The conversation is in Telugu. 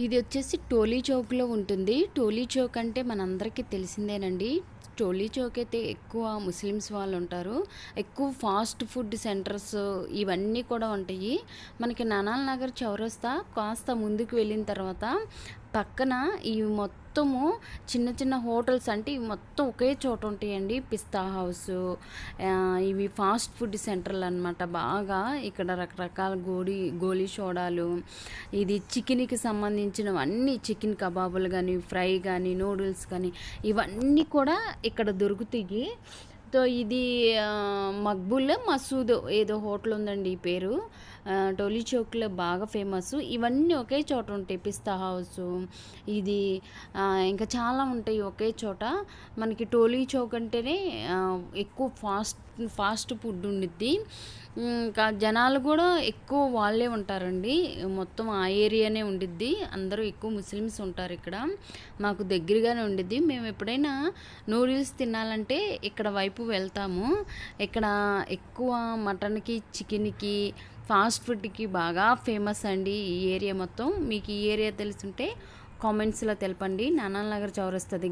ఇది వచ్చేసి టోలీ చౌక్‌లో ఉంటుంది. టోలీ చౌక్ అంటే మనందరికీ తెలిసిందేనండి. టోలీ చౌక్ అయితే ఎక్కువ ముస్లిమ్స్ వాళ్ళుంటారు. ఎక్కువ ఫాస్ట్ ఫుడ్ సెంటర్స్ ఇవన్నీ కూడా ఉంటాయి. మనకి ననాల్ నగర్ చౌరస్తా కాస్త ముందుకు వెళ్ళిన తర్వాత పక్కన ఇవి మొత్తము చిన్న చిన్న హోటల్స్ అంటే ఇవి మొత్తం ఒకే చోట ఉంటాయండి. పిస్తా హౌసు, ఇవి ఫాస్ట్ ఫుడ్ సెంటర్‌లనమాట. బాగా ఇక్కడ రకరకాల గోలీ సోడాలు, ఇది చికెన్‌కి సంబంధించినవన్నీ చికెన్ కబాబులు గానీ, ఫ్రై గానీ, నూడిల్స్ కానీ ఇవన్నీ కూడా ఇక్కడ దొరుకుతాయి. ఇది మక్బూల్ మసూద్ ఏదో హోటల్ ఉందండి ఈ పేరు. టోలీ చౌక్‌లో బాగా ఫేమస్. ఇవన్నీ ఒకే చోట ఉంటాయి. పిస్తా హౌసు, ఇది ఇంకా చాలా ఉంటాయి ఒకే చోట. మనకి టోలీ చౌక్ అంటేనే ఎక్కువ ఫాస్ట్ ఫుడ్ ఉండిద్ది. ఇంకా జనాలు కూడా ఎక్కువ వాళ్ళే ఉంటారండి. మొత్తం ఆ ఏరియానే ఉండిద్ది. అందరూ ఎక్కువ ముస్లిమ్స్ ఉంటారు ఇక్కడ. మాకు దగ్గరగానే ఉండిద్ది. మేము ఎప్పుడైనా నూడిల్స్ తినాలంటే ఇక్కడ వైపు వెళ్తాము. ఇక్కడ ఎక్కువ మటన్‌కి, చికెన్‌కి, ఫాస్ట్ ఫుడ్‌కి బాగా ఫేమస్ అండి ఈ ఏరియా మొత్తం. మీకు ఈ ఏరియా తెలిసుంటే కామెంట్స్‌లో తెలపండి. నానాల్ నగర్ చౌరస్తా దగ్గర